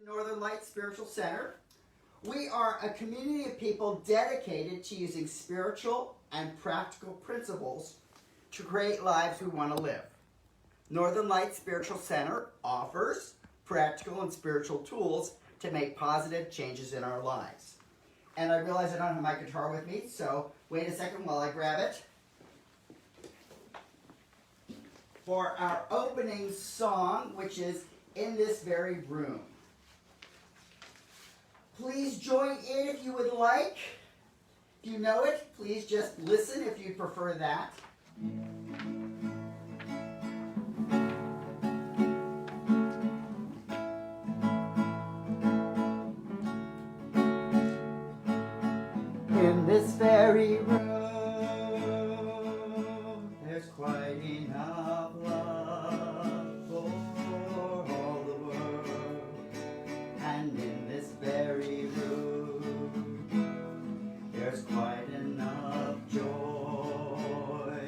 Northern Light Spiritual Center. We are a community of people dedicated to using spiritual and practical principles to create lives we want to live. Northern Light Spiritual Center offers practical and spiritual tools to make positive changes in our lives. And I realize I don't have my guitar with me, so wait a second while I grab it. For our opening song, which is In This Very Room. Please join in if you would like. If you know it, please just listen if you prefer that. In this very room, there's quite enough love for all the world. And in this very room, there's quite enough joy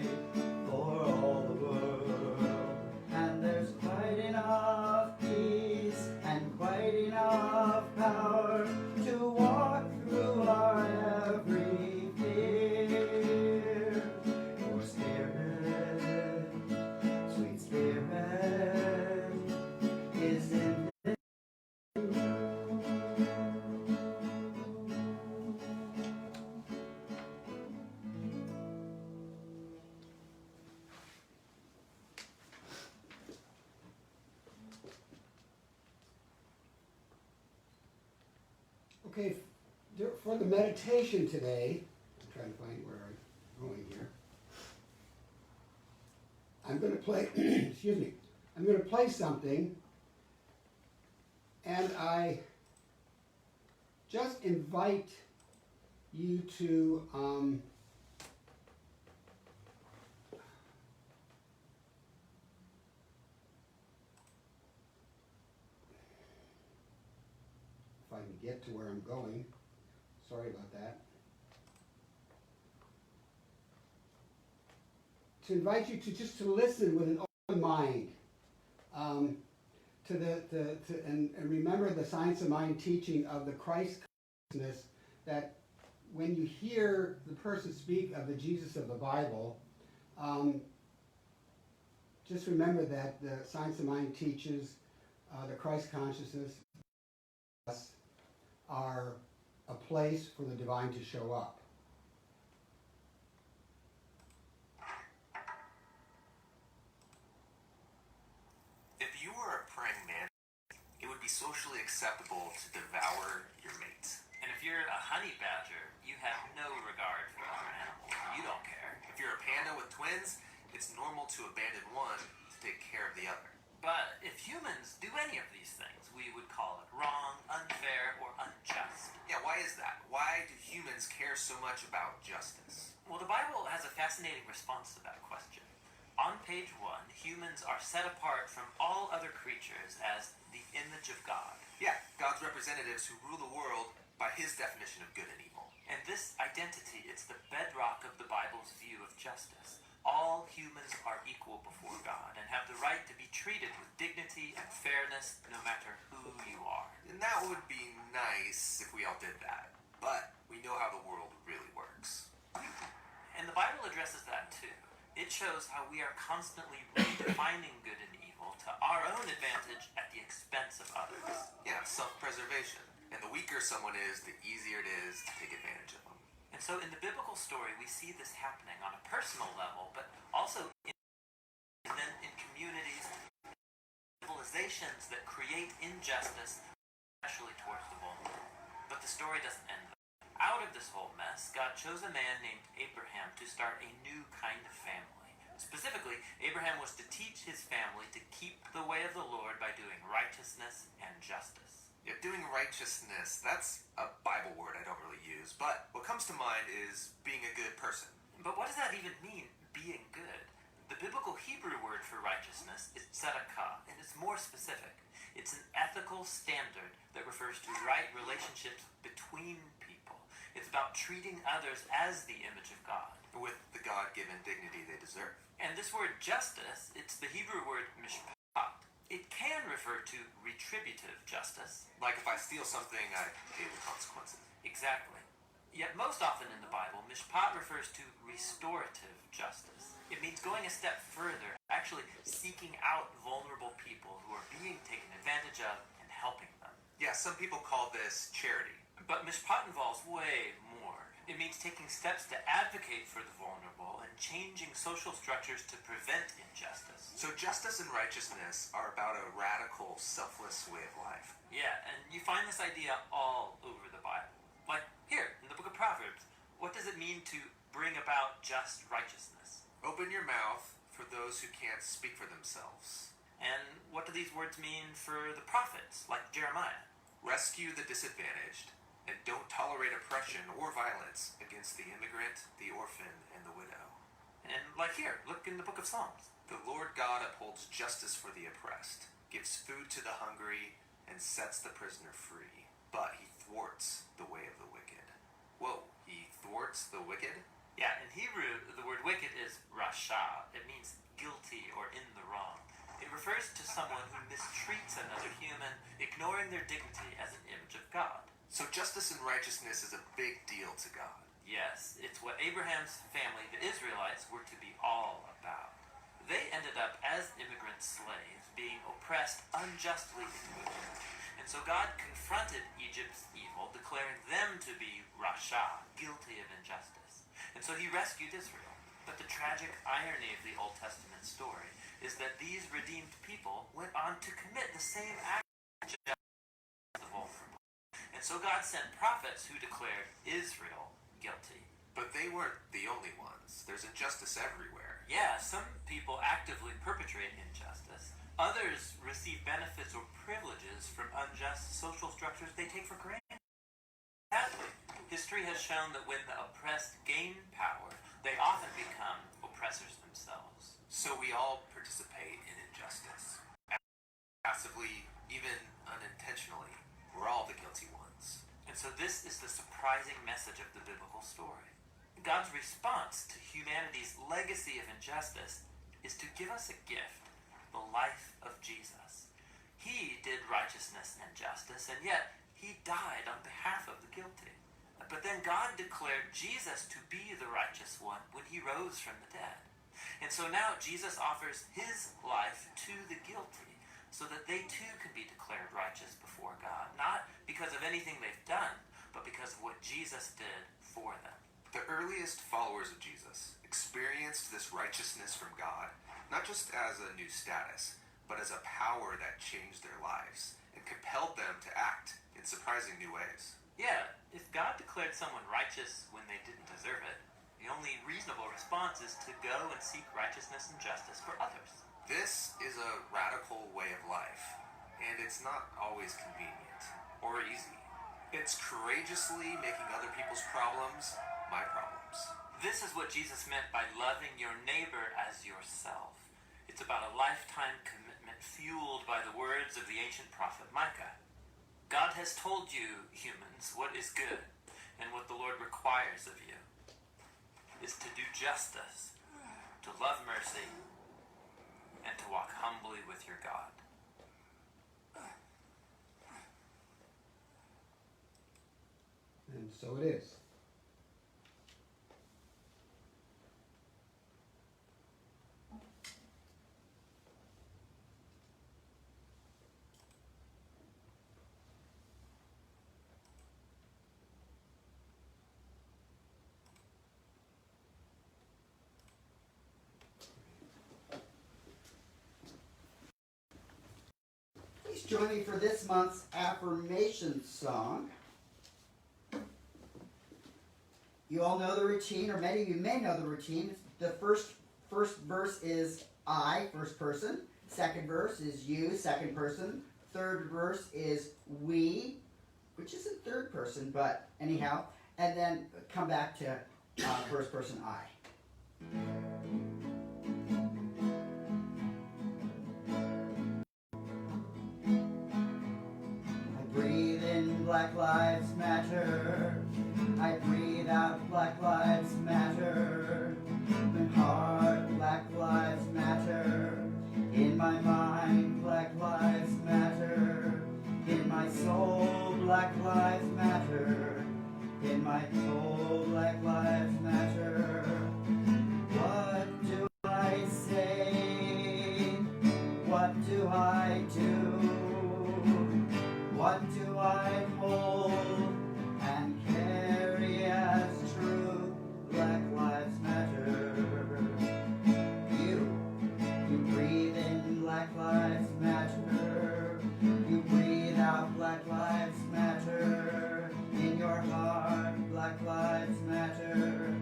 for all the world. And there's quite enough peace and quite enough power to walk through our every fear. For Spirit, sweet Spirit, is in this room. Okay, for the meditation today, I'm trying to find where I'm going here. I'm going to play, excuse me, I'm going to play something, and I just invite you to if I can get to where I'm going. Sorry about that. To invite you to just to listen with an open mind, and remember the science of mind teaching of the Christ consciousness, that when you hear the person speak of the Jesus of the Bible, just remember that the science of mind teaches the Christ consciousness are a place for the divine to show up. If you were a praying man, it would be socially acceptable to devour your mate. And if you're a honey badger, you have no regard for other animals. You don't care. If you're a panda with twins, it's normal to abandon one to take care of the other. But if humans do any of these things, we would call it wrong, unfair, or unjust. Yeah, why is that? Why do humans care so much about justice? Well, the Bible has a fascinating response to that question. On page 1, humans are set apart from all other creatures as the image of God. Yeah, God's representatives who rule the world by his definition of good and evil. And this identity, it's the bedrock of the Bible's view of justice. All humans are equal before God and have the right to be treated with dignity and fairness no matter who you are. And that would be nice if we all did that. But we know how the world really works. And the Bible addresses that too. It shows how we are constantly redefining good and evil to our own advantage at the expense of others. Yeah, self-preservation. And the weaker someone is, the easier it is to take advantage of them. And so in the biblical story, we see this happening on a personal level, but also and then in communities, civilizations that create injustice, especially towards the vulnerable. But the story doesn't end there. Out of this whole mess, God chose a man named Abraham to start a new kind of family. Specifically, Abraham was to teach his family to keep the way of the Lord by doing righteousness and justice. Yeah, doing righteousness, that's a Bible word I don't really use, but what comes to mind is being a good person. But what does that even mean, being good? The biblical Hebrew word for righteousness is tzedakah, and it's more specific. It's an ethical standard that refers to right relationships between people. It's about treating others as the image of God, with the God-given dignity they deserve. And this word justice, it's the Hebrew word mishpat. It can refer to retributive justice. Like if I steal something, I pay the consequences. Exactly. Yet most often in the Bible, mishpat refers to restorative justice. It means going a step further, actually seeking out vulnerable people who are being taken advantage of and helping them. Yeah, some people call this charity. But mishpat involves way more. It means taking steps to advocate for the vulnerable and changing social structures to prevent injustice. So justice and righteousness are about a radical, selfless way of life. Yeah, and you find this idea all over the Bible. Like here, in the book of Proverbs, what does it mean to bring about just righteousness? Open your mouth for those who can't speak for themselves. And what do these words mean for the prophets, like Jeremiah? Rescue the disadvantaged, and don't tolerate oppression or violence against the immigrant, the orphan, and the widow. And like here, look in the book of Psalms. The Lord God upholds justice for the oppressed, gives food to the hungry, and sets the prisoner free. But he thwarts the way of the wicked. Whoa, he thwarts the wicked? Yeah, in Hebrew, the word wicked is rasha. It means guilty or in the wrong. It refers to someone who mistreats another human, ignoring their dignity as an image of God. So justice and righteousness is a big deal to God. Yes, it's what Abraham's family, the Israelites, were to be all about. They ended up as immigrant slaves, being oppressed unjustly in Egypt. And so God confronted Egypt's evil, declaring them to be rasha, guilty of injustice. And so he rescued Israel. But the tragic irony of the Old Testament story is that these redeemed people went on to commit the same act of the vulnerable. And so God sent prophets who declared Israel guilty. But they weren't the only ones. There's injustice everywhere. Yeah, some people actively perpetrate injustice. Others receive benefits or privileges from unjust social structures they take for granted. Sadly, history has shown that when the oppressed gain power, they often become oppressors themselves. So we all participate in injustice. Passively, even unintentionally. We're all the guilty ones. And so this is the surprising message of the biblical story. God's response to humanity's legacy of injustice is to give us a gift, the life of Jesus. He did righteousness and justice, and yet he died on behalf of the guilty. But then God declared Jesus to be the righteous one when he rose from the dead. And so now Jesus offers his life to the guilty so that they too can be declared righteous before God, not because of anything they've done, but because of what Jesus did for them. The earliest followers of Jesus experienced this righteousness from God, not just as a new status, but as a power that changed their lives and compelled them to act in surprising new ways. Yeah, if God declared someone righteous when they didn't deserve it, the only reasonable response is to go and seek righteousness and justice for others. This is a radical way of life, and it's not always convenient or easy. It's courageously making other people's problems my problems. This is what Jesus meant by loving your neighbor as yourself. It's about a lifetime commitment fueled by the words of the ancient prophet Mykal. God has told you, humans, what is good, and what the Lord requires of you is to do justice, to love mercy, and to walk humbly with your God. And so it is. Please join me for this month's affirmation song. You all know the routine, or many of you may know the routine. The first verse is I, first person. Second verse is you, second person. Third verse is we, which isn't third person, but anyhow. And then come back to first person I. Black Lives Matter. I breathe out Black Lives Matter. In heart, Black Lives Matter. In my mind, Black lives matter. In my soul, Black lives matter. In my soul, Black lives matter. What do I say? What do I do? What do I hold and carry as true? Black lives matter. You breathe in, Black lives matter. You breathe out, Black lives matter. In your heart, Black lives matter.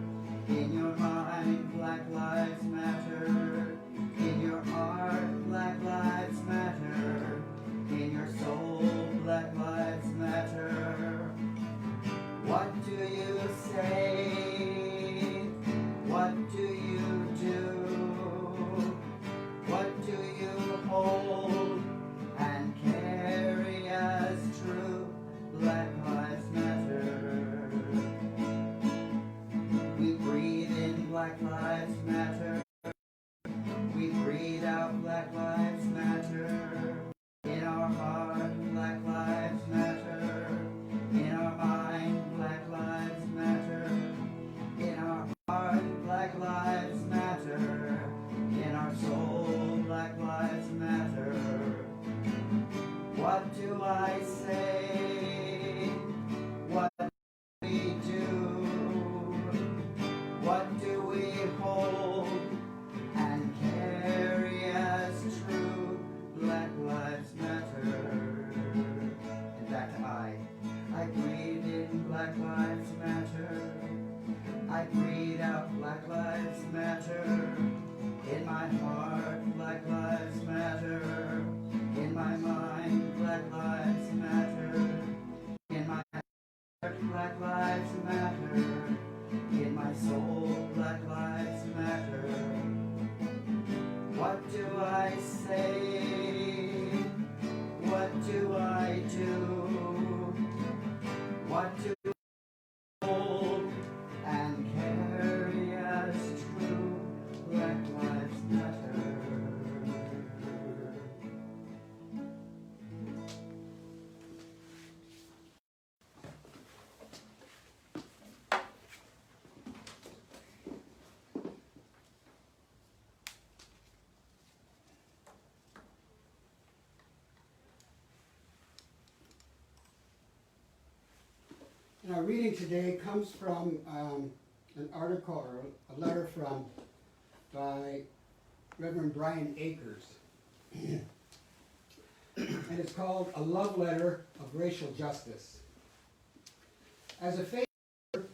In your mind, Black lives matter. In your heart, Black lives matter. In your soul, Black lives matter. What do you say? What do you do? What do you hold and carry as true? Black lives matter. We breathe in, Black lives matter. We breathe out, Black lives matter. In our heart, Black lives matter. In our mind, Black lives matter. In our heart, Black lives matter. In our soul, Black lives matter. What do I say? What do we do? What do we hold and carry as true? Black lives matter. And back to I. I breathe in, Black lives matter. I breathe out, Black lives matter. In my heart, Black lives matter. In my mind, Black lives matter. In my heart, Black lives matter. In my soul, Black lives matter. What do I say? What do I do? What do I hold and carry as true? Black lives matter. And our reading today comes from an article or a letter by Reverend Brian Akers. And it's called A Love Letter of Racial Justice. As a faith leader,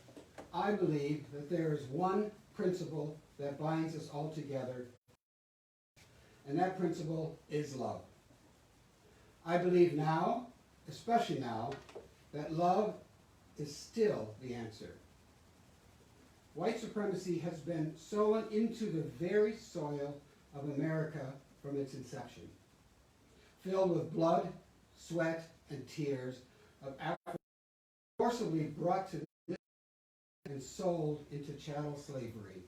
I believe that there is one principle that binds us all together, and that principle is love. I believe now, especially now, that love is still the answer. White supremacy has been sown into the very soil of America from its inception, filled with blood, sweat, and tears of Africans forcibly brought to this and sold into chattel slavery.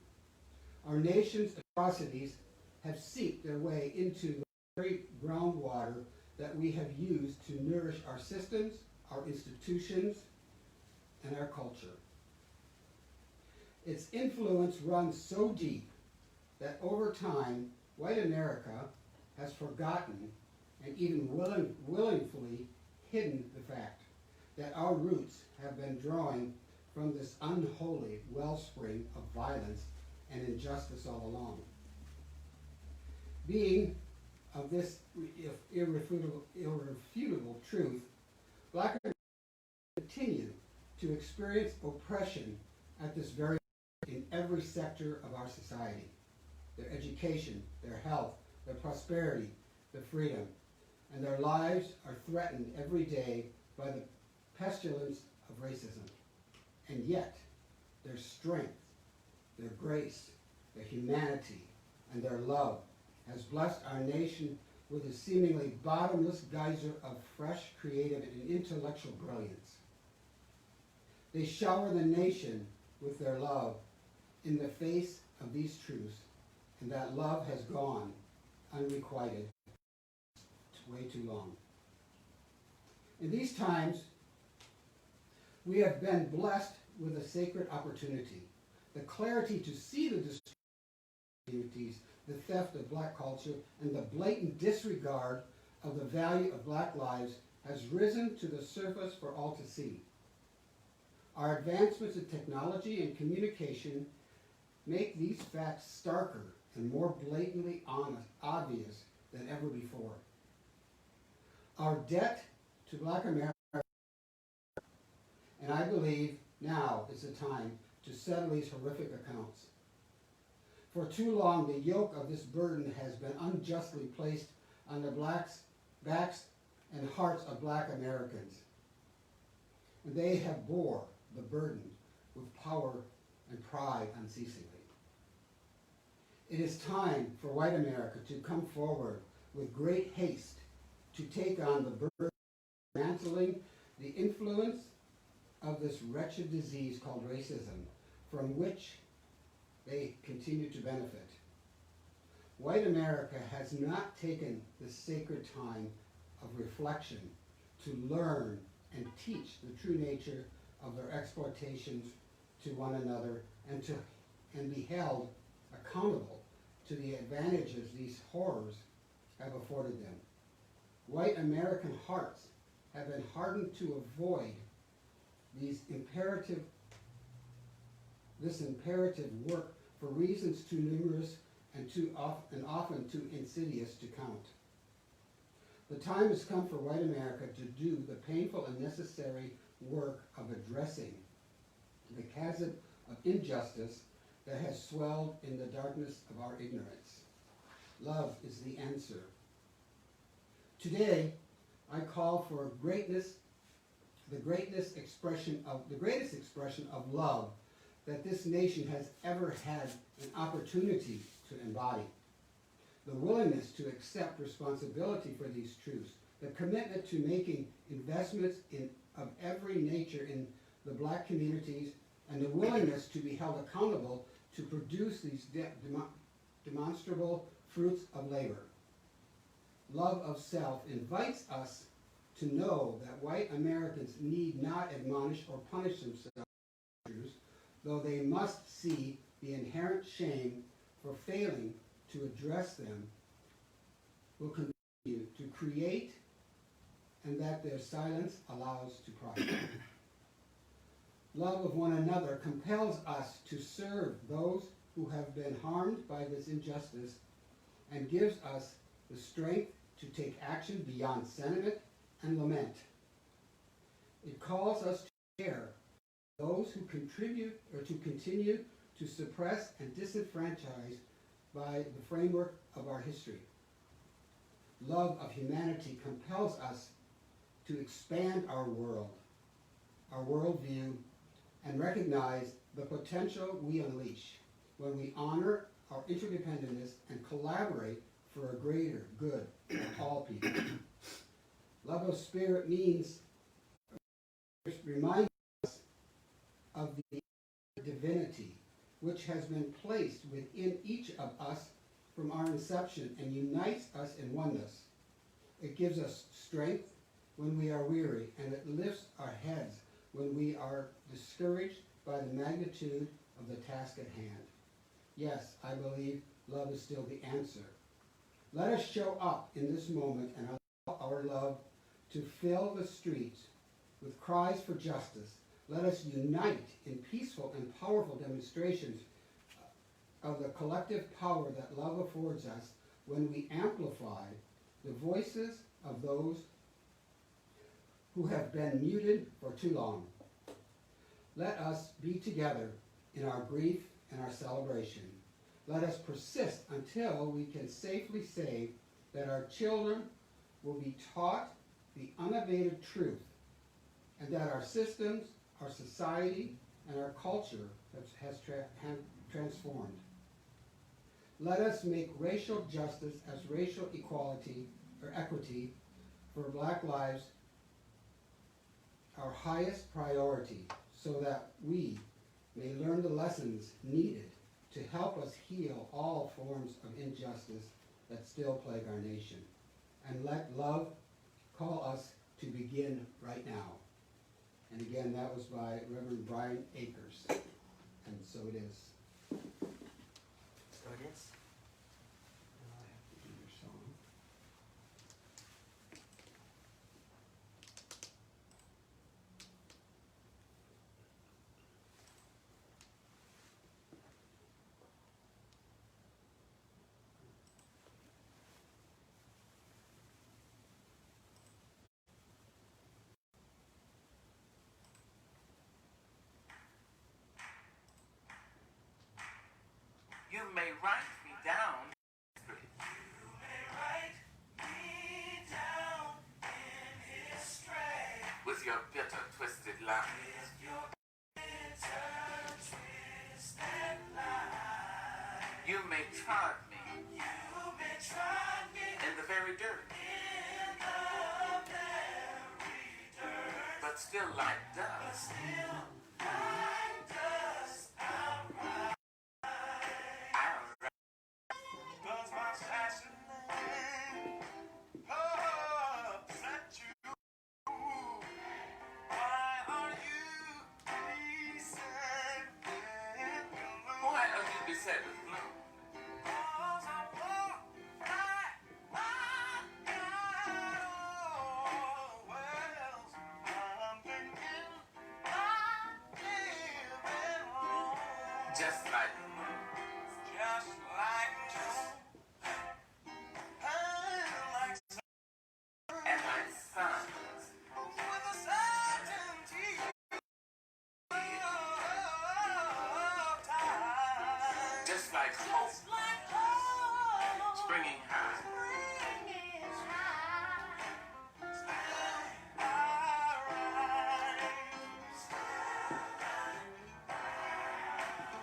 Our nation's atrocities have seeped their way into the very groundwater that we have used to nourish our systems, our institutions, and our culture. Its influence runs so deep that over time, white America has forgotten and even willingly hidden the fact that our roots have been drawing from this unholy wellspring of violence and injustice all along. Being of this irrefutable truth, Black Americans continue to experience oppression at this very in every sector of our society. Their education, their health, their prosperity, their freedom, and their lives are threatened every day by the pestilence of racism. And yet, their strength, their grace, their humanity, and their love has blessed our nation with a seemingly bottomless geyser of fresh, creative, and intellectual brilliance. They shower the nation with their love in the face of these truths, and that love has gone unrequited way too long. In these times, we have been blessed with a sacred opportunity, the clarity to see the communities, the theft of black culture, and the blatant disregard of the value of black lives has risen to the surface for all to see. Our advancements in technology and communication make these facts starker and more blatantly obvious than ever before. Our debt to black America, and I believe now is the time to settle these horrific accounts. For too long, the yoke of this burden has been unjustly placed on the backs and hearts of black Americans. And they have bore the burden with power and pride unceasingly. It is time for white America to come forward with great haste to take on the burden of mantling the influence of this wretched disease called racism, from which they continue to benefit. White America has not taken the sacred time of reflection to learn and teach the true nature of their exploitations to one another and be held accountable to the advantages these horrors have afforded them. White American hearts have been hardened to avoid this imperative work for reasons too numerous and often too insidious to count. The time has come for white America to do the painful and necessary work of addressing the chasm of injustice that has swelled in the darkness of our ignorance. Love is the answer. Today, I call for the greatest expression of love that this nation has ever had an opportunity to embody. The willingness to accept responsibility for these truths, the commitment to making investments of every nature in the black communities, and the willingness to be held accountable to produce these demonstrable fruits of labor. Love of self invites us to know that white Americans need not admonish or punish themselves, though they must see the inherent shame for failing to address them will continue to create, and that their silence allows to prosper. Love of one another compels us to serve those who have been harmed by this injustice and gives us the strength to take action beyond sentiment and lament. It calls us to share those who contribute or to continue to suppress and disenfranchise by the framework of our history. Love of humanity compels us to expand our worldview, and recognize the potential we unleash when we honor our interdependence and collaborate for a greater good of all people. Love of spirit reminds us of the divinity which has been placed within each of us from our inception and unites us in oneness. It gives us strength when we are weary, and it lifts our heads when we are discouraged by the magnitude of the task at hand. Yes, I believe love is still the answer. Let us show up in this moment and allow our love to fill the streets with cries for justice. Let us unite in peaceful and powerful demonstrations of the collective power that love affords us when we amplify the voices of those who have been muted for too long. Let us be together in our grief and our celebration. Let us persist until we can safely say that our children will be taught the unabated truth, and that our systems, our society, and our culture has transformed. Let us make racial justice as racial equality or equity for black lives our highest priority, so that we may learn the lessons needed to help us heal all forms of injustice that still plague our nation. and let love call us to begin right now. And again, that was by Reverend Brian Akers. And so it is. So it is. Now I have to do your song. You may write me down. With your bitter, twisted lies. You may trod me. In the very dirt. But still like dust. Does my passion upset you? Why are you beset with gloom? Why are you beset with gloom? 'Cause I walk like my wells. I'm thinking I'm living wrong. Just like the moon. Just like the moon. And like suns. With a certainty of time. Just like hope. Springing high.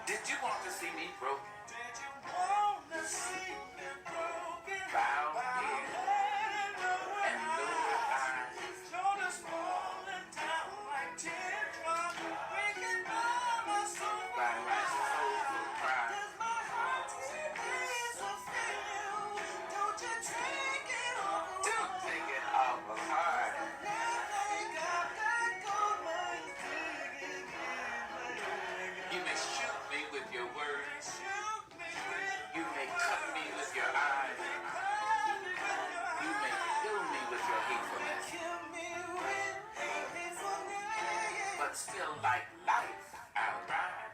Did you want to see me broken? Did you want to see me broken? Bowed head and lowered eyes. Shoulders falling down like teardrops. Waking by my soul. By my soulful cry. Does my heart is a fail? Don't you take it off. Don't take it off of heart. You may shoot me with your words. You may cut me with your eyes. You may kill me with your hatefulness. But still, like life, I'll rise.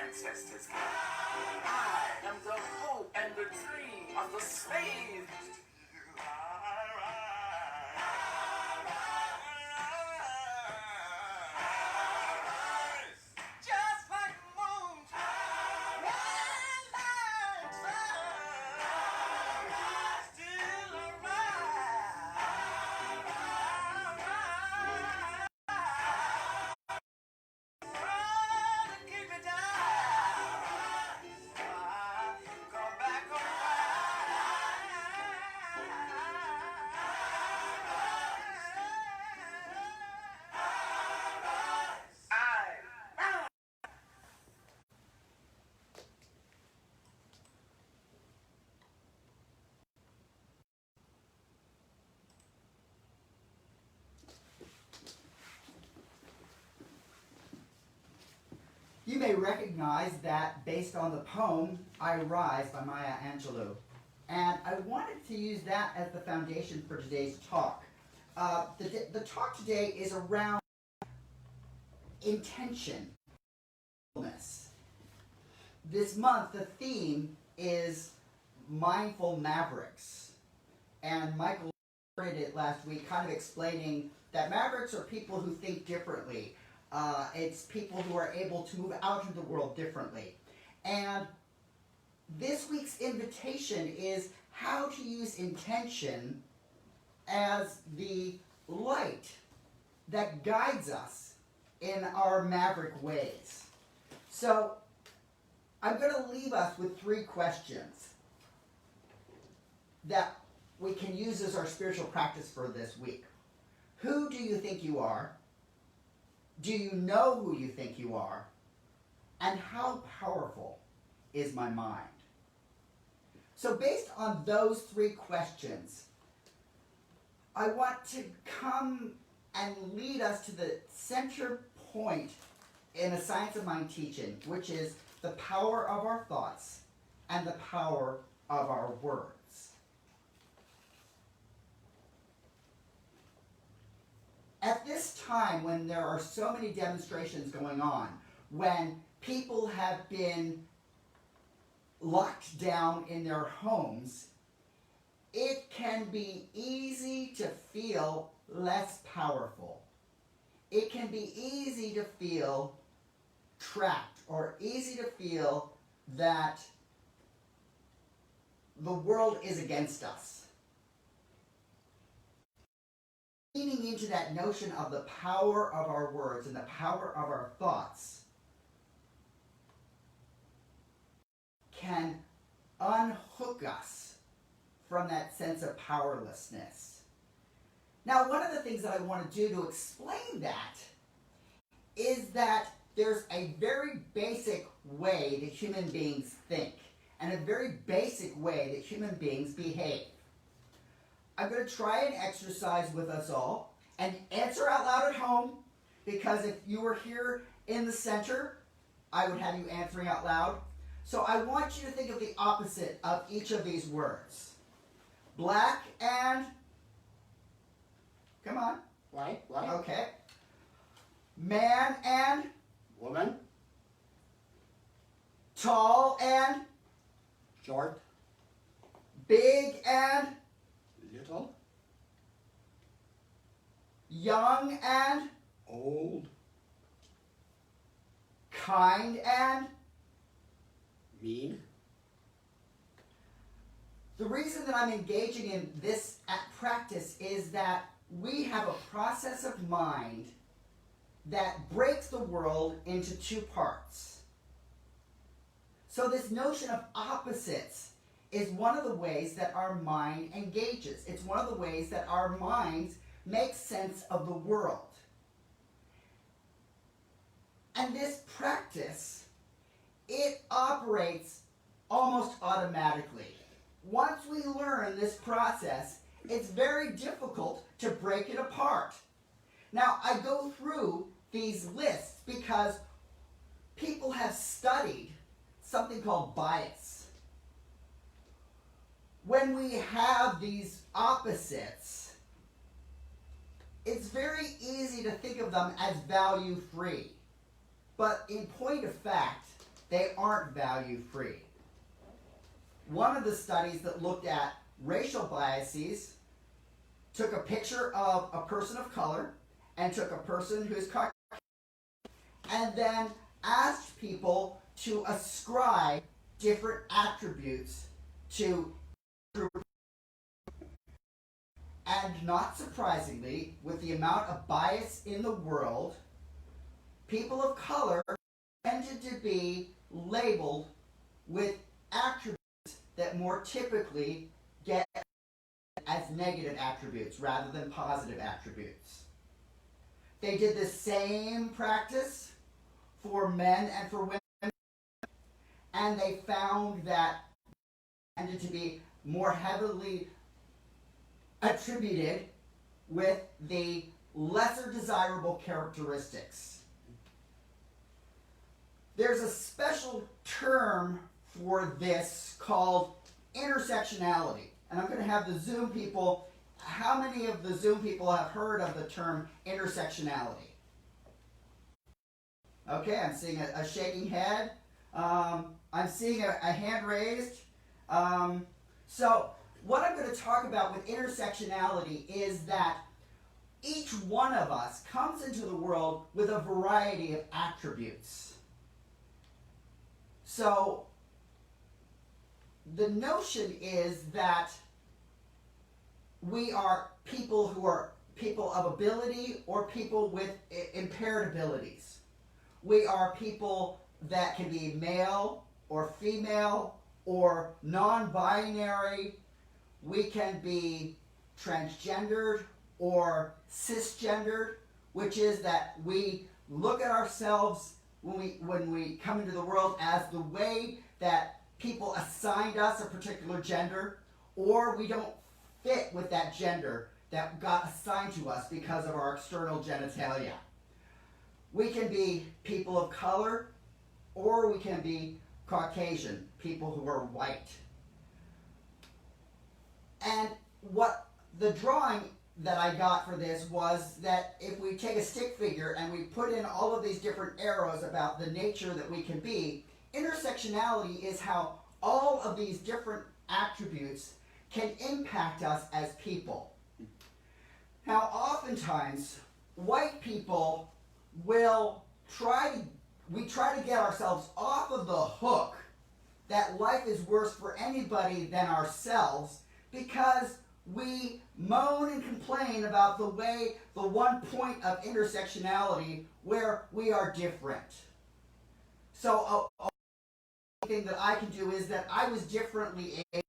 Ancestors came. I am the hope and the dream of the slave. Just like the moon, still keep me down. Come back on You may recognize that based on the poem I Rise by Maya Angelou. And I wanted to use that as the foundation for today's talk. The talk today is around intention. This month, the theme is mindful mavericks. And Mykal started it last week, kind of explaining that mavericks are people who think differently. It's people who are able to move out into the world differently. And this week's invitation is how to use intention as the light that guides us in our maverick ways. So I'm going to leave us with 3 questions that we can use as our spiritual practice for this week. Who do you think you are? Do you know who you think you are? And how powerful is my mind? So based on those 3 questions, I want to come and lead us to the center point in a Science of Mind teaching, which is the power of our thoughts and the power of our words. At this time, when there are so many demonstrations going on, when people have been locked down in their homes, it can be easy to feel less powerful. It can be easy to feel trapped, or easy to feel that the world is against us. Leaning into that notion of the power of our words and the power of our thoughts can unhook us from that sense of powerlessness. Now, one of the things that I want to do to explain that is that there's a very basic way that human beings think, and a very basic way that human beings behave. I'm going to try an exercise with us all, and answer out loud at home, because if you were here in the center, I would have you answering out loud. So I want you to think of the opposite of each of these words. Black and... Come on. White. Okay. Man and... Woman. Tall and... Short. Big and... Little. Young and... Old. Kind and... Mean. The reason that I'm engaging in this practice is that we have a process of mind that breaks the world into 2 parts. So this notion of opposites is one of the ways that our mind engages. It's one of the ways that our minds make sense of the world. And this practice, it operates almost automatically. Once we learn this process, it's very difficult to break it apart. Now, I go through these lists because people have studied something called bias. When we have these opposites, it's very easy to think of them as value-free. But in point of fact, they aren't value-free. One of the studies that looked at racial biases took a picture of a person of color and took a person who's Caucasian and then asked people to ascribe different attributes to group. And not surprisingly, with the amount of bias in the world, people of color tended to be labeled with attributes that more typically get as negative attributes rather than positive attributes. They did the same practice for men and for women, and they found that tended to be more heavily attributed with the lesser desirable characteristics. There's a special term for this called intersectionality. And I'm going to have the Zoom people, how many of the Zoom people have heard of the term intersectionality? Okay, I'm seeing a shaking head. I'm seeing a hand raised. So what I'm going to talk about with intersectionality is that each one of us comes into the world with a variety of attributes. So the notion is that we are people who are people of ability or people with impaired abilities. We are people that can be male or female or non-binary. We can be transgendered or cisgendered, which is that we look at ourselves when we come into the world as the way that people assigned us a particular gender, or we don't fit with that gender that got assigned to us because of our external genitalia. We can be people of color, or we can be Caucasian, people who are white. And what the drawing that I got for this was that if we take a stick figure and we put in all of these different arrows about the nature that we can be, intersectionality is how all of these different attributes can impact us as people. Now, oftentimes, white people will try to get ourselves off of the hook that life is worse for anybody than ourselves, because we moan and complain about the one point of intersectionality where we are different. So a thing that I can do is that I was differently able.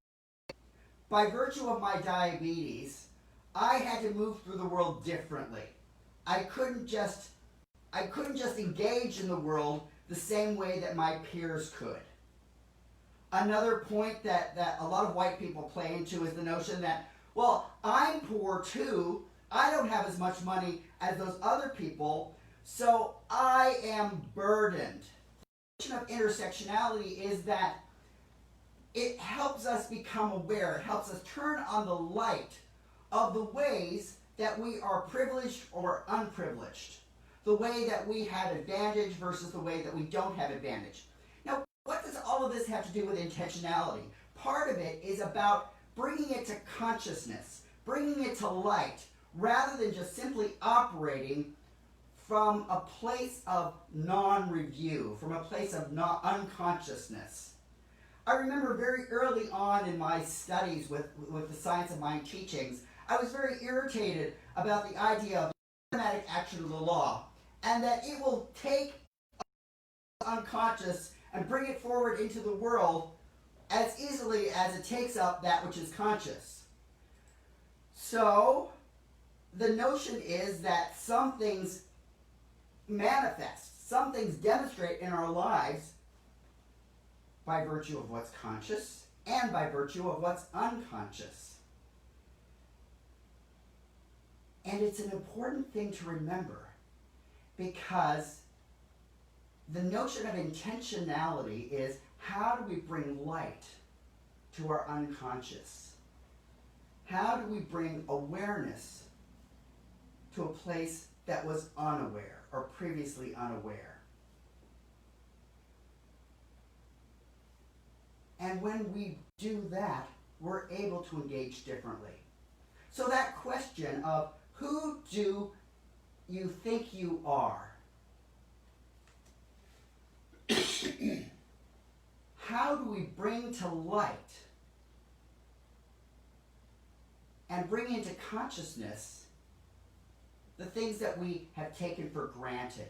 By virtue of my diabetes, I had to move through the world differently. I couldn't just engage in the world the same way that my peers could. Another point that a lot of white people play into is the notion that, well, I'm poor too. I don't have as much money as those other people, so I am burdened. The notion of intersectionality is that it helps us become aware. It helps us turn on the light of the ways that we are privileged or unprivileged. The way that we have advantage versus the way that we don't have advantage. Now, what does all of this have to do with intentionality? Part of it is about bringing it to consciousness, bringing it to light, rather than just simply operating from a place of non-review, from a place of unconsciousness. I remember very early on in my studies with the science of mind teachings, I was very irritated about the idea of automatic action of the law, and that it will take unconscious and bring it forward into the world as easily as it takes up that which is conscious. So, the notion is that some things manifest, some things demonstrate in our lives by virtue of what's conscious and by virtue of what's unconscious. And it's an important thing to remember, because the notion of intentionality is, how do we bring light to our unconscious? How do we bring awareness to a place that was unaware or previously unaware? And when we do that, we're able to engage differently. So that question of, who do you think you are? How do we bring to light and bring into consciousness the things that we have taken for granted?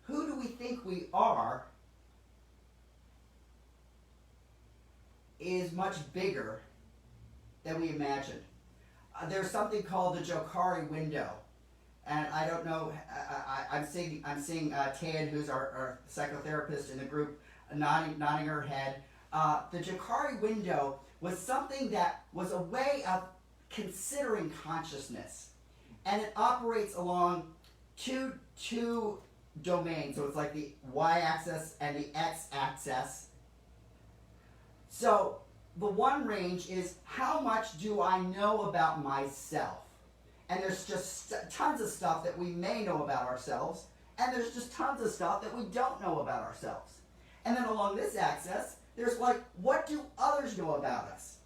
Who do we think we are is much bigger than we imagined. There's something called the Jokari window. And I don't know, I'm seeing Tan, who's our psychotherapist in the group, nodding her head. The Jokari window was something that was a way of considering consciousness. And it operates along two domains. So it's like the y-axis and the x-axis. So the one range is, how much do I know about myself? And there's just tons of stuff that we may know about ourselves, and there's just tons of stuff that we don't know about ourselves. And then along this axis, there's like, what do others know about us?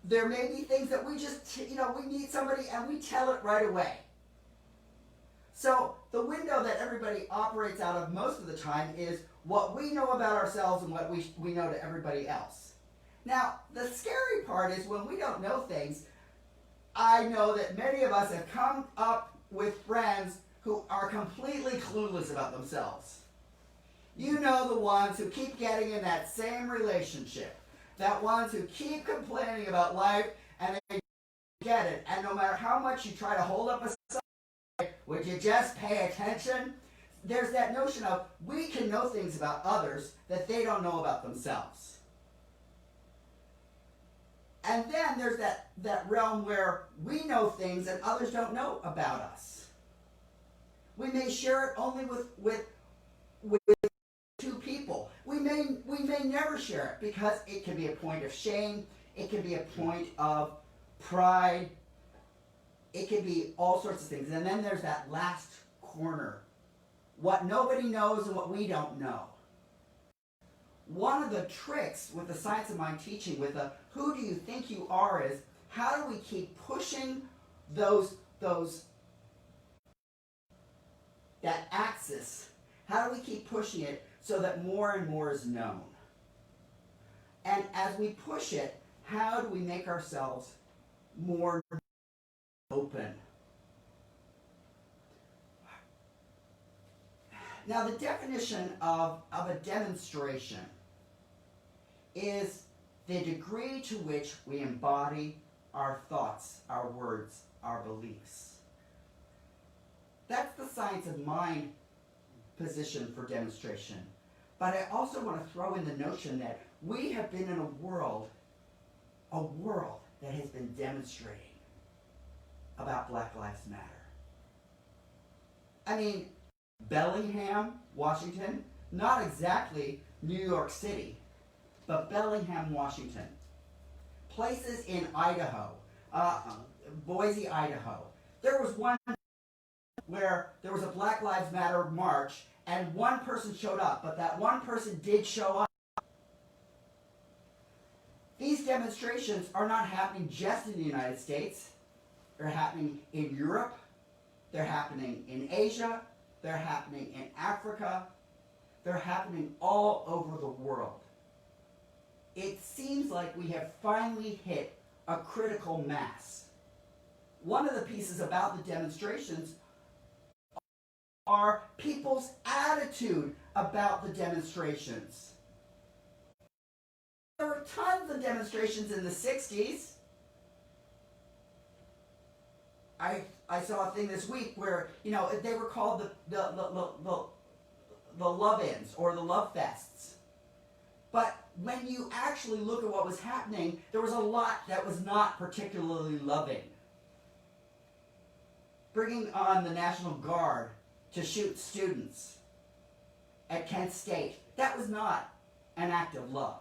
There may be things that we just, we meet somebody and we tell it right away. So the window that everybody operates out of most of the time is what we know about ourselves and what we know to everybody else. Now, the scary part is when we don't know things, I know that many of us have come up with friends who are completely clueless about themselves. You know, the ones who keep getting in that same relationship, that ones who keep complaining about life and they get it, and no matter how much you try to hold up a sign, would you just pay attention? There's that notion of we can know things about others that they don't know about themselves. And then there's that realm where we know things and others don't know about us. We may share it only with two people. We may never share it because it can be a point of shame. It can be a point of pride. It can be all sorts of things. And then there's that last corner. What nobody knows and what we don't know. One of the tricks with the Science of Mind teaching, with the who do you think you are, is how do we keep pushing that axis? How do we keep pushing it so that more and more is known? And as we push it, how do we make ourselves more open? Now, the definition of a demonstration is the degree to which we embody our thoughts, our words, our beliefs. That's the Science of Mind position for demonstration. But I also want to throw in the notion that we have been in a world that has been demonstrating about Black Lives Matter. I mean, Bellingham, Washington, not exactly New York City, but Bellingham, Washington. Places in Idaho, Boise, Idaho. There was one where there was a Black Lives Matter march and one person showed up, but that one person did show up. These demonstrations are not happening just in the United States. They're happening in Europe. They're happening in Asia. They're happening in Africa. They're happening all over the world. It seems like we have finally hit a critical mass. One of the pieces about the demonstrations are people's attitude about the demonstrations. There were tons of demonstrations in the 60s. I saw a thing this week where, they were called the love-ins or the love fests. But when you actually look at what was happening, there was a lot that was not particularly loving. Bringing on the National Guard to shoot students at Kent State, that was not an act of love.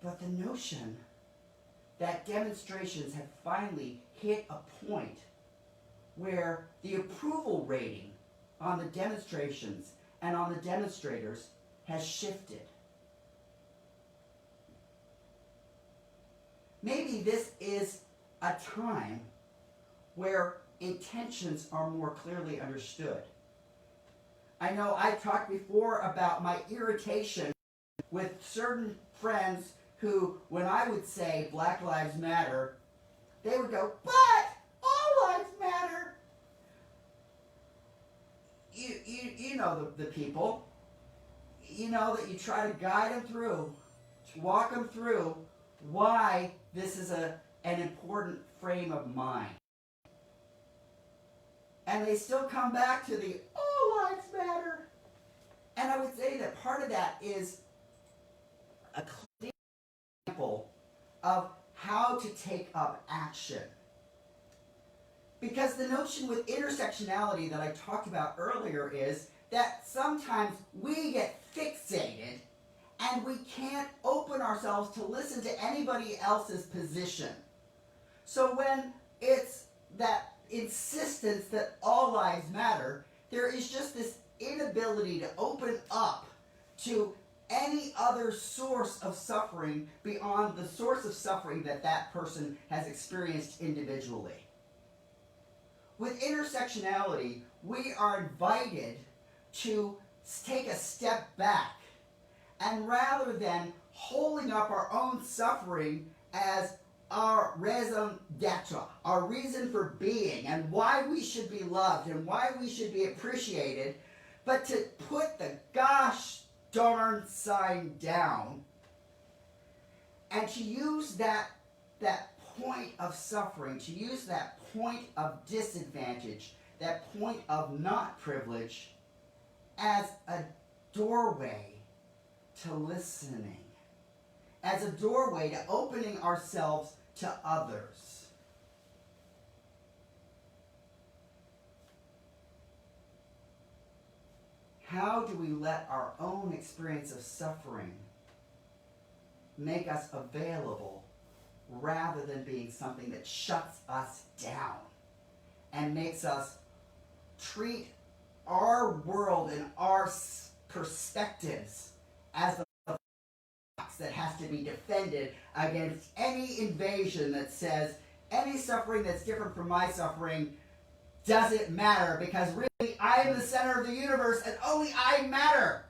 But the notion that demonstrations have finally hit a point where the approval rating on the demonstrations and on the demonstrators has shifted. Maybe this is a time where intentions are more clearly understood. I know I've talked before about my irritation with certain friends who, when I would say Black Lives Matter, they would go, but all lives matter. You know the people. You know that you try to guide them through, to walk them through why this is an important frame of mind. And they still come back to the all lives matter. And I would say that part of that is a clear example of how to take up action. Because the notion with intersectionality that I talked about earlier is that sometimes we get fixated and we can't open ourselves to listen to anybody else's position. So when it's that insistence that all lives matter, there is just this inability to open up to any other source of suffering beyond the source of suffering that that person has experienced individually. With intersectionality, we are invited to take a step back, and rather than holding up our own suffering as our raison d'etre, our reason for being, and why we should be loved and why we should be appreciated, but to put the gosh darn sign down and to use that point of suffering, to use that point of disadvantage, that point of not privilege as a doorway to listening, as a doorway to opening ourselves to others. How do we let our own experience of suffering make us available rather than being something that shuts us down and makes us treat our world and our perspectives as the box that has to be defended against any invasion that says any suffering that's different from my suffering doesn't matter because really I am the center of the universe and only I matter.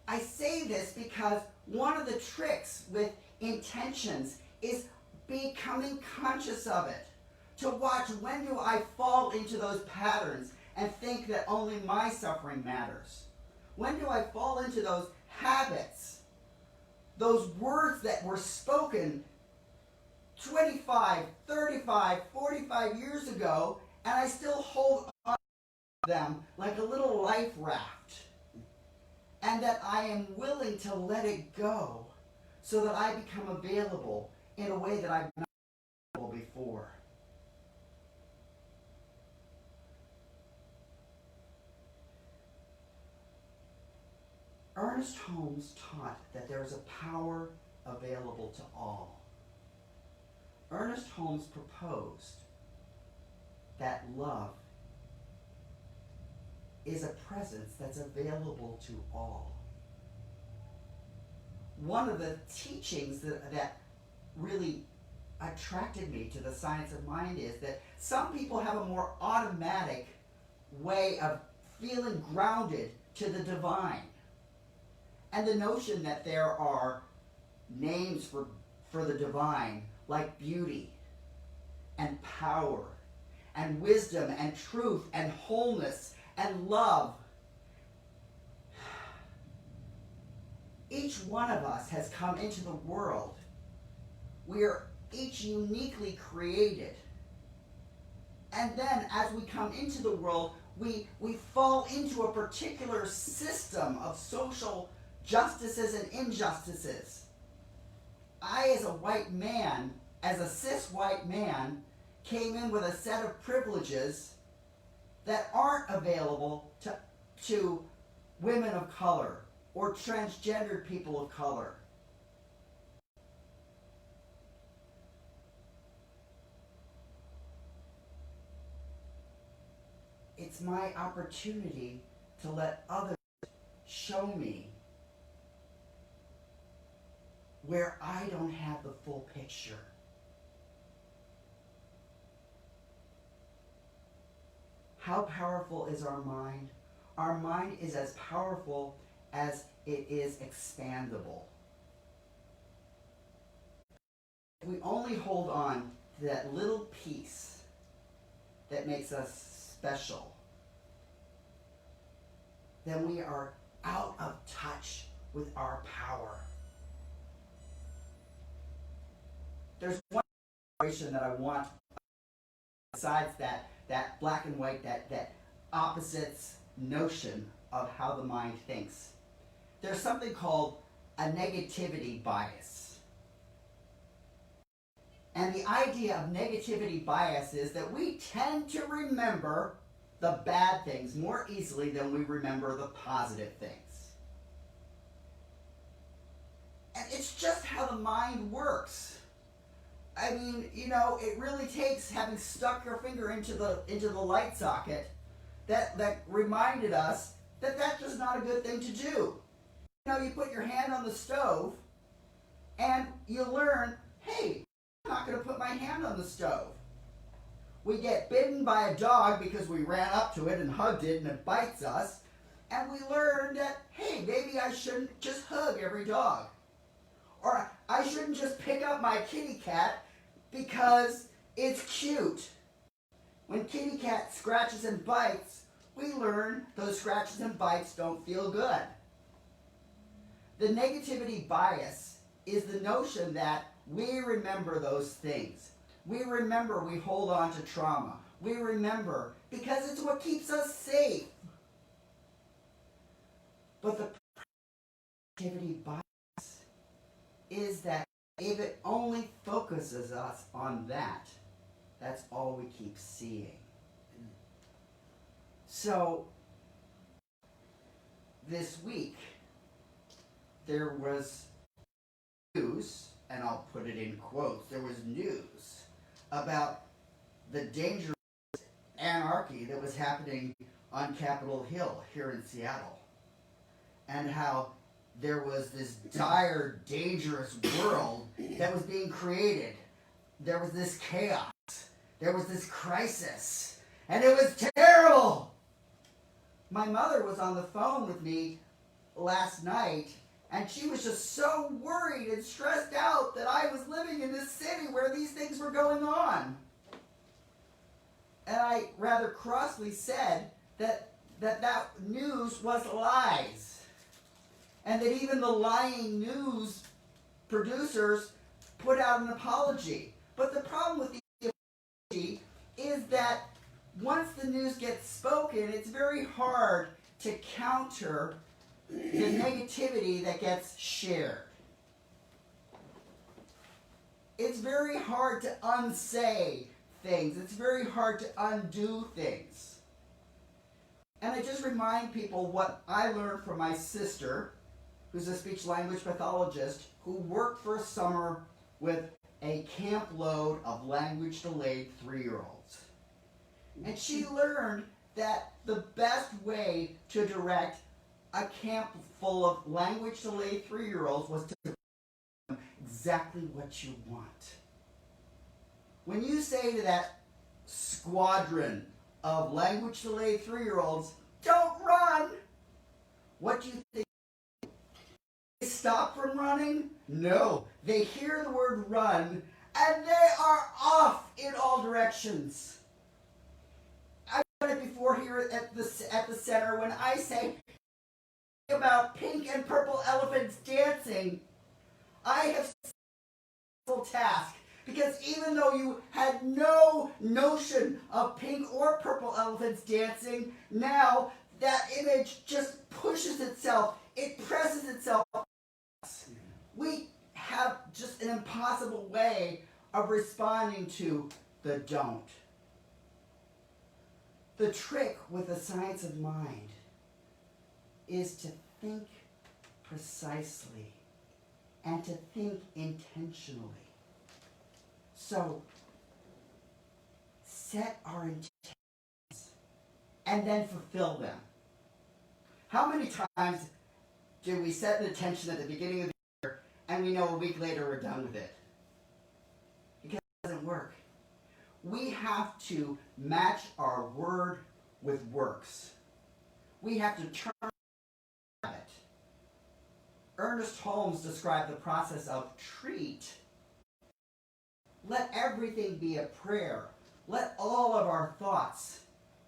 I say this because one of the tricks with intentions is becoming conscious of it. To watch when do I fall into those patterns and think that only my suffering matters. When do I fall into those habits, those words that were spoken 25, 35, 45 years ago, and I still hold on to them like a little life raft, and that I am willing to let it go so that I become available in a way that I've not been available before. Ernest Holmes taught that there is a power available to all. Ernest Holmes proposed that love is a presence that's available to all. One of the teachings that really attracted me to the science of mind is that some people have a more automatic way of feeling grounded to the divine. And the notion that there are names for the divine, like beauty and power and wisdom and truth and wholeness and love. Each one of us has come into the world. We are each uniquely created. And then as we come into the world, we fall into a particular system of social justices and injustices. I, as a white man, as a cis white man, came in with a set of privileges that aren't available to women of color or transgendered people of color. It's my opportunity to let others show me where I don't have the full picture. How powerful is our mind? Our mind is as powerful as it is expandable. If we only hold on to that little piece that makes us special, then we are out of touch with our power. There's one situation that I want, besides that black and white, that opposites notion of how the mind thinks. There's something called a negativity bias. And the idea of negativity bias is that we tend to remember the bad things more easily than we remember the positive things. And it's just how the mind works. I mean, it really takes having stuck your finger into the light socket that reminded us that that's just not a good thing to do. You know, you put your hand on the stove and you learn, hey, I'm not going to put my hand on the stove. We get bitten by a dog because we ran up to it and hugged it and it bites us. And we learn that, hey, maybe I shouldn't just hug every dog. Or I shouldn't just pick up my kitty cat because it's cute. When kitty cat scratches and bites, we learn those scratches and bites don't feel good. The negativity bias is the notion that we remember those things. We remember we hold on to trauma. We remember because it's what keeps us safe. But the negativity bias is that if it only focuses us on that, that's all we keep seeing. So, this week, there was news, and I'll put it in quotes, there was news about the dangerous anarchy that was happening on Capitol Hill here in Seattle. And how there was this dire, dangerous world that was being created. There was this chaos. There was this crisis. And it was terrible. My mother was on the phone with me last night, and she was just so worried and stressed out that I was living in this city where these things were going on. And I rather crossly said that news was lies. And that even the lying news producers put out an apology. But the problem with the apology is that once the news gets spoken, it's very hard to counter the negativity that gets shared. It's very hard to unsay things. It's very hard to undo things. And I just remind people what I learned from my sister, who's a speech-language pathologist, who worked for a summer with a camp load of language-delayed 3-year-olds. And she learned that the best way to direct a camp full of language-delayed 3-year-olds was to give them exactly what you want. When you say to that squadron of language-delayed 3-year-olds, don't run, what do you think? They stop from running? No. They hear the word run, and they are off in all directions. I've done it before here at the center when I say about pink and purple elephants dancing. I have a simple task, because even though you had no notion of pink or purple elephants dancing, now that image just pushes itself. It presses itself. We have just an impossible way of responding to the don't. The trick with the science of mind is to think precisely and to think intentionally. So, set our intentions and then fulfill them. How many times do we set an intention at the beginning of the year and we know a week later we're done with it? Because it doesn't work. We have to match our word with works. We have to turn it. Ernest Holmes described the process of treat. Let everything be a prayer. Let all of our thoughts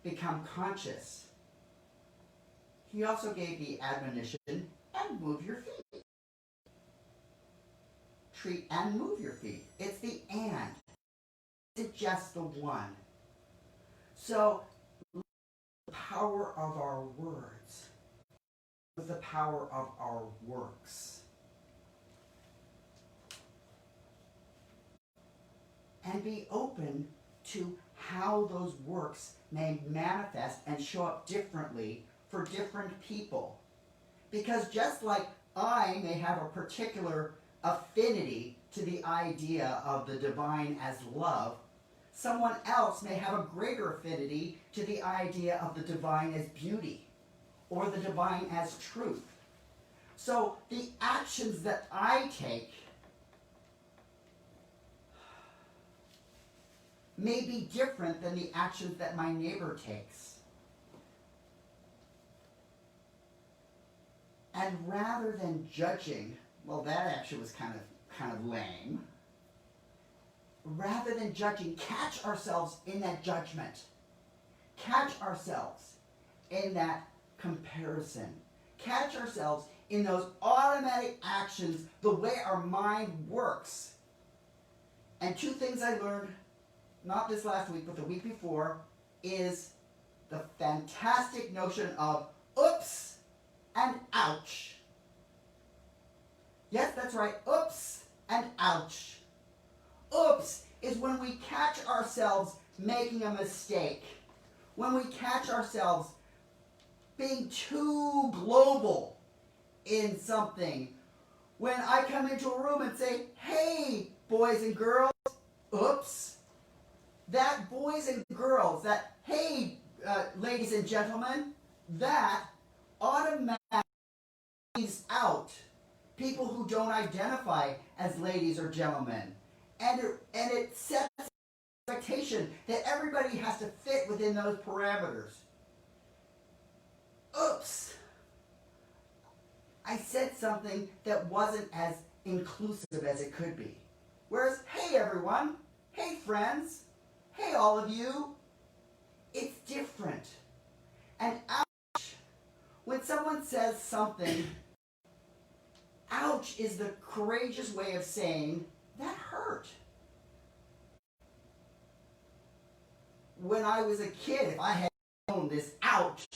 become conscious. He also gave the admonition, and move your feet. Treat and move your feet. It's the and. It's just the one. So, the power of our words with the power of our works. And be open to how those works may manifest and show up differently for different people. Because just like I may have a particular affinity to the idea of the divine as love, someone else may have a greater affinity to the idea of the divine as beauty or the divine as truth. So the actions that I take may be different than the actions that my neighbor takes. And rather than judging, well, that actually was kind of lame. Rather than judging, catch ourselves in that judgment. Catch ourselves in that comparison. Catch ourselves in those automatic actions, the way our mind works. And two things I learned, not this last week, but the week before, is the fantastic notion of oops and ouch. Yes, that's right, oops and ouch. Oops is when we catch ourselves making a mistake. When we catch ourselves being too global in something. When I come into a room and say, hey, boys and girls, oops. That boys and girls, that hey, ladies and gentlemen, that automatically leaves out people who don't identify as ladies or gentlemen. And it sets an expectation that everybody has to fit within those parameters. Oops. I said something that wasn't as inclusive as it could be. Whereas, hey everyone, hey friends, hey all of you, it's different. And ouch, when someone says something, ouch is the courageous way of saying, that hurt. When I was a kid, if I had known this ouch,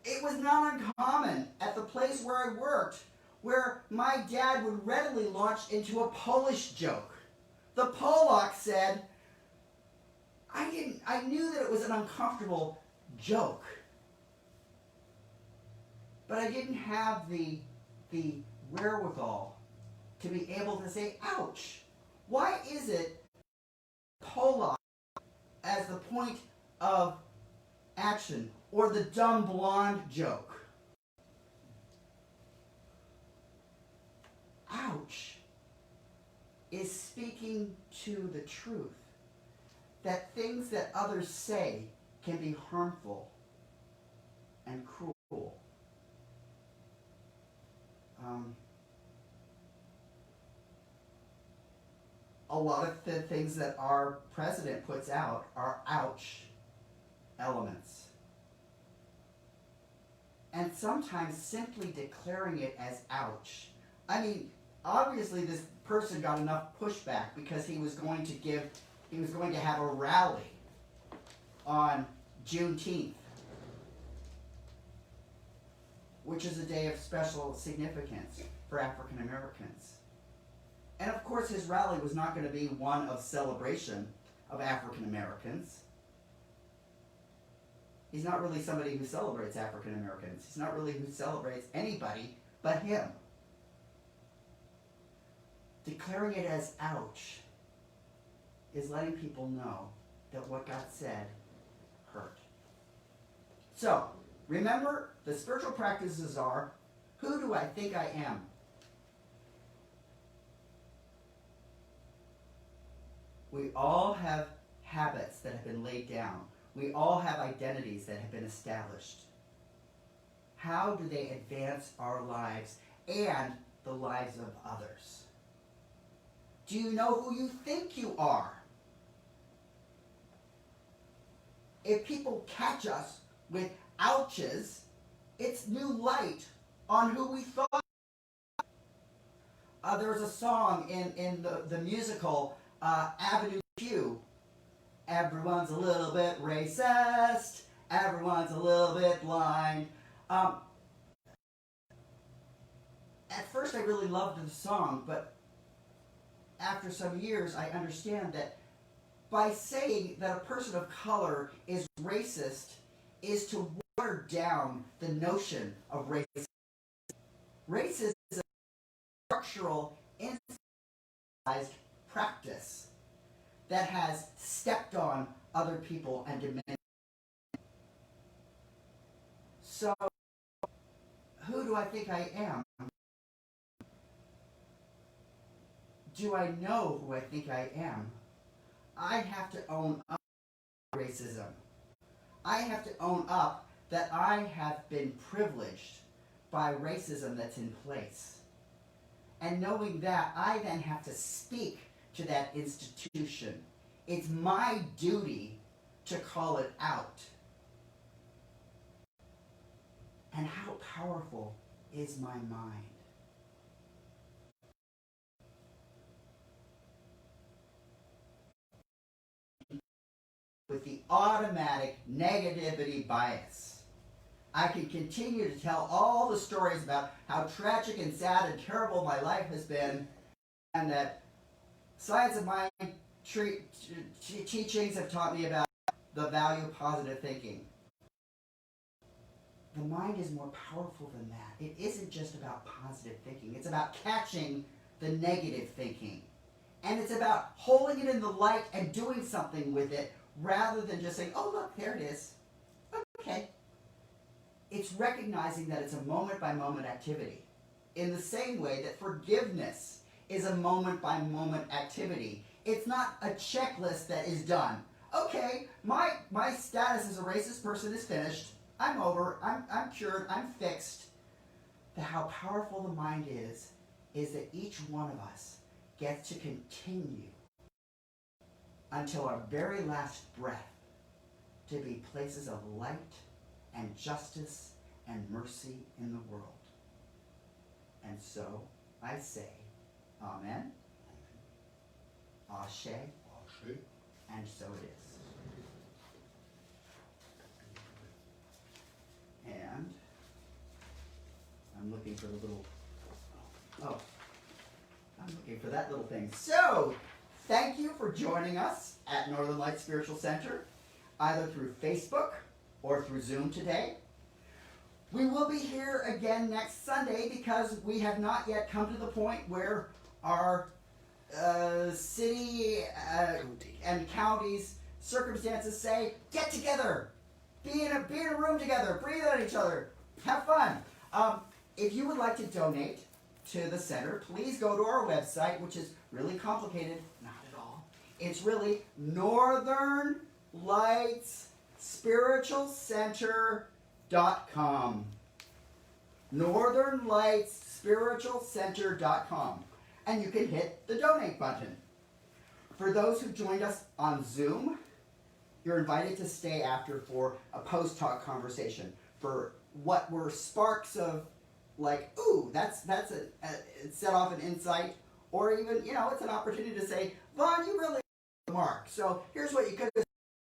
it was not uncommon at the place where I worked, where my dad would readily launch into a Polish joke. The Polak said, I knew that it was an uncomfortable joke, but I didn't have the wherewithal to be able to say, ouch. Why is it Polak as the point of action, or the dumb blonde joke? Ouch is speaking to the truth that things that others say can be harmful and cruel. A lot of the things that our president puts out are ouch elements. And sometimes simply declaring it as ouch. I mean, obviously this person got enough pushback because he was going to have a rally on Juneteenth, which is a day of special significance for African Americans. And of course his rally was not going to be one of celebration of African Americans. He's not really somebody who celebrates African Americans. He's not really who celebrates anybody but him. Declaring it as ouch is letting people know that what got said hurt. So, remember, the spiritual practices are, who do I think I am? We all have habits that have been laid down. We all have identities that have been established. How do they advance our lives and the lives of others? Do you know who you think you are? If people catch us with ouches, it's new light on who we thought. There's a song in the musical Avenue Q. Everyone's a little bit racist. Everyone's a little bit blind. At first I really loved the song, but after some years I understand that by saying that a person of color is racist is to water down the notion of racism. Racism is a structural, institutionalized practice that has stepped on other people and diminished. So, who do I think I am? Do I know who I think I am? I have to own up to racism. I have to own up that I have been privileged by racism that's in place. And knowing that, I then have to speak to that institution. It's my duty to call it out. And how powerful is my mind? With the automatic negativity bias, I can continue to tell all the stories about how tragic and sad and terrible my life has been, and that science of mind teachings have taught me about the value of positive thinking. The mind is more powerful than that. It isn't just about positive thinking. It's about catching the negative thinking. And it's about holding it in the light and doing something with it rather than just saying, oh, look, there it is. Okay. It's recognizing that it's a moment-by-moment activity. In the same way that forgiveness is a moment-by-moment activity. It's not a checklist that is done. Okay, my status as a racist person is finished. I'm over. I'm cured. I'm fixed. How powerful the mind is that each one of us gets to continue until our very last breath to be places of light and justice and mercy in the world. And so I say, Amen, Ashe, and so it is. And I'm looking for the little, I'm looking for that little thing. So, thank you for joining us at Northern Light Spiritual Center, either through Facebook or through Zoom today. We will be here again next Sunday because we have not yet come to the point where our city and counties circumstances say, get together, be in a room together, breathe on each other, have fun. If you would like to donate to the center, please go to our website, which is really complicated, not at all. It's really northernlightsspiritualcenter.com. northernlightsspiritualcenter.com. And you can hit the donate button. For those who joined us on Zoom, you're invited to stay after for a post-talk conversation for what were sparks of like, ooh, that's it set off an insight, or even, it's an opportunity to say, Vaughan, you really the mark. So here's what you could do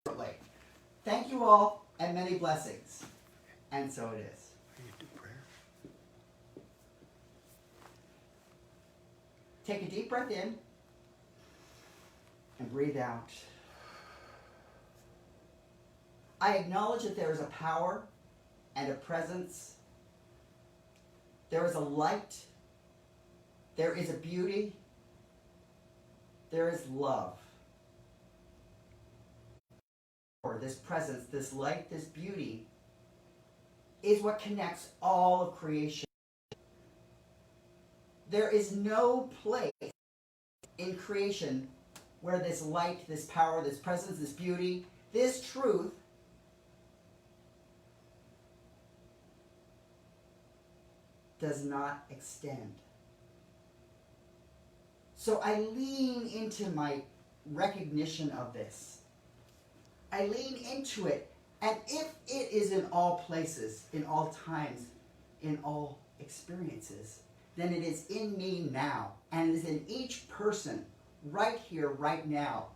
differently. Thank you all, and many blessings. And so it is. Take a deep breath in and breathe out. I acknowledge that there is a power and a presence. There is a light. There is a beauty. There is love. Or this presence, this light, this beauty is what connects all of creation. There is no place in creation where this light, this power, this presence, this beauty, this truth does not extend. So I lean into my recognition of this. I lean into it, and if it is in all places, in all times, in all experiences, then it is in me now, and it is in each person right here, right now.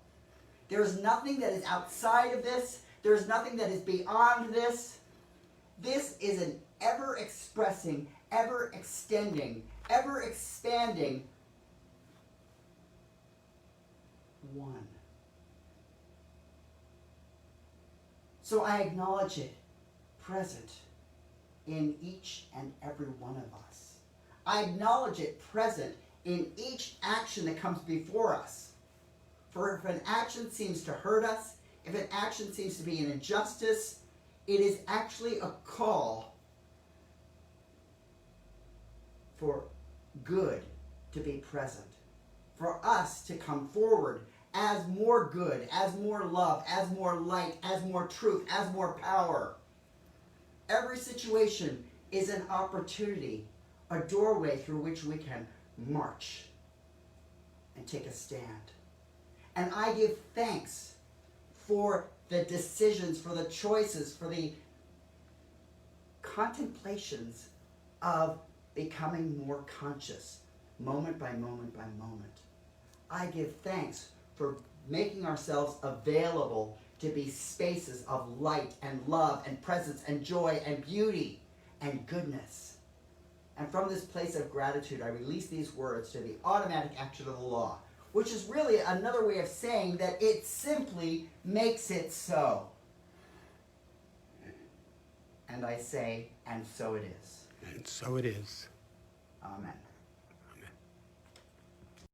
There is nothing that is outside of this. There is nothing that is beyond this. This is an ever-expressing, ever-extending, ever-expanding one. So I acknowledge it present in each and every one of us. I acknowledge it present in each action that comes before us. For if an action seems to hurt us, if an action seems to be an injustice, it is actually a call for good to be present, for us to come forward as more good, as more love, as more light, as more truth, as more power. Every situation is an opportunity, a doorway through which we can march and take a stand. And I give thanks for the decisions, for the choices, for the contemplations of becoming more conscious, moment by moment by moment. I give thanks for making ourselves available to be spaces of light and love and presence and joy and beauty and goodness. And from this place of gratitude, I release these words to the automatic action of the law, which is really another way of saying that it simply makes it so. And I say, and so it is. And so it is. Amen.